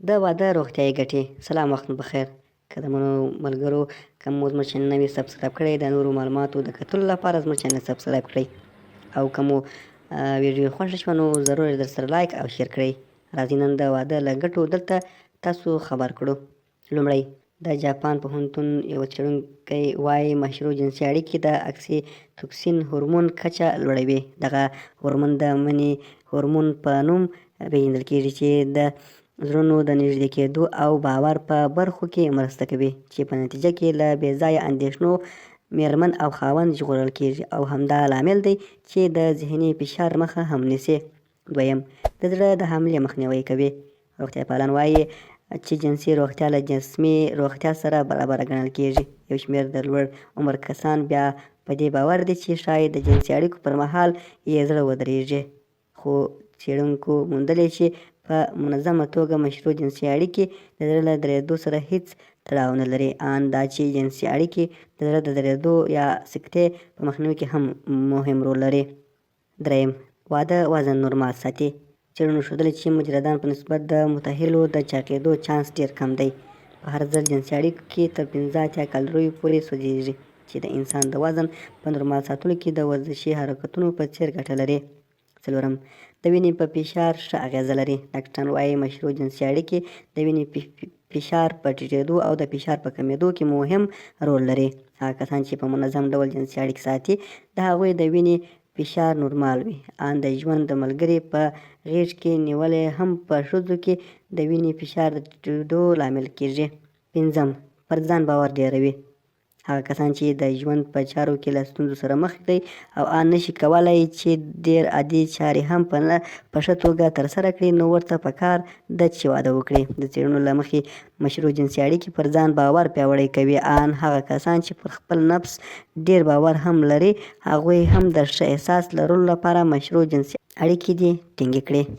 د واده روغتیایي ګټې. سلام، وخت مو بخیر. که د ملګرو که مو زموږ چینل نه وي سبسکرایب کړی، د نورو معلوماتو د کتلو لپاره زموږ چینل سبسکرایب کړئ، او که مو ویډیو خوښه شوه نو ضرور در سره لایک او شیر کړئ. راځئ نن د واده له ګټو دلته تاسو خبر کړو. لومړی، د جاپان پوهنتون یو څېړونکی وایي مشروع جنسي اړیکې د اکسیتوسین هورمون کچه لوړوي. دغه هورمون د مني هورمون په نوم پېژندل کېږي، چې د زړونو د نږدې کېدو او باور په برخو کې مرسته کوي، چې په نتیجه کې له بې ځایه اندېښنو میرمن او خاوند ژغورل کېږي، او همدا لامل دی چې د ذهني فشار مخه هم نیسي. دویم، د زړه د حملې مخنیوی کوي. روغتیاپالان وایي چې جنسي روغتیا له جسمي روغتیا سره برابره ګڼل کېږي. یو شمېر د لوړ عمر کسان بیا په دې باور دي چې ښایي د جنسي اړیکو پر مهال یې زړه ودرېږي، خو څېړونکو موندلې چې په منظمه توګه مشروع جنسي اړیکې د زړه له درېدو سره هیڅ تړاو نه لري. ان دا چې جنسي اړیکې د زړه د درېدو یا سکتې په مخنیوي کې هم مهم رول لري. دریم، واده وزن نورمال ساتي. څېړنو ښودلې چې مجردان په نسبت د متأهلو د چاقېدو چانس ډېر کم دی. په هر ځل جنسي اړیکو کې تر 15 کالوریو پورې سوځېږي، چې د انسان د وزن په نورمال ساتلو کې د ورزشي حرکتونو په څېر ګټه لري. څلورم، د وینې په فشار ښه اغېزه لري. ډاکټران وایي مشروع جنسي اړیکې د وینې فشار په ټیټېدو او د فشار په کمېدو کې مهم رول لري. هغه کسان چې په منظم ډول جنسي اړیکې ساتي، د هغوی د وینې فشار نورمال وي. ان د ژوند د ملګري په غېږ کې نیول هم په ښځو کې د وینې فشار د ټیټېدو لامل کېږي. پنځم، پر ځان باور ډېروي. هغه کسان چې د ژوند په چارو کې له ستونزو سره مخ دي او ان نشي کولای چې ډېر عادي چارې هم په ښه توګه ترسره کړي، نو ورته پکار ده چې واده وکړي. د څېړنو له مخې مشروع جنسي اړیکې پر ځان باور پیاوړی کوي. ان هغه کسان چې پر خپل نفس ډېر باور هم لري، هغوی هم د ښه احساس لرلو لپاره مشروع جنسي اړیکې دې ټینګې کړي.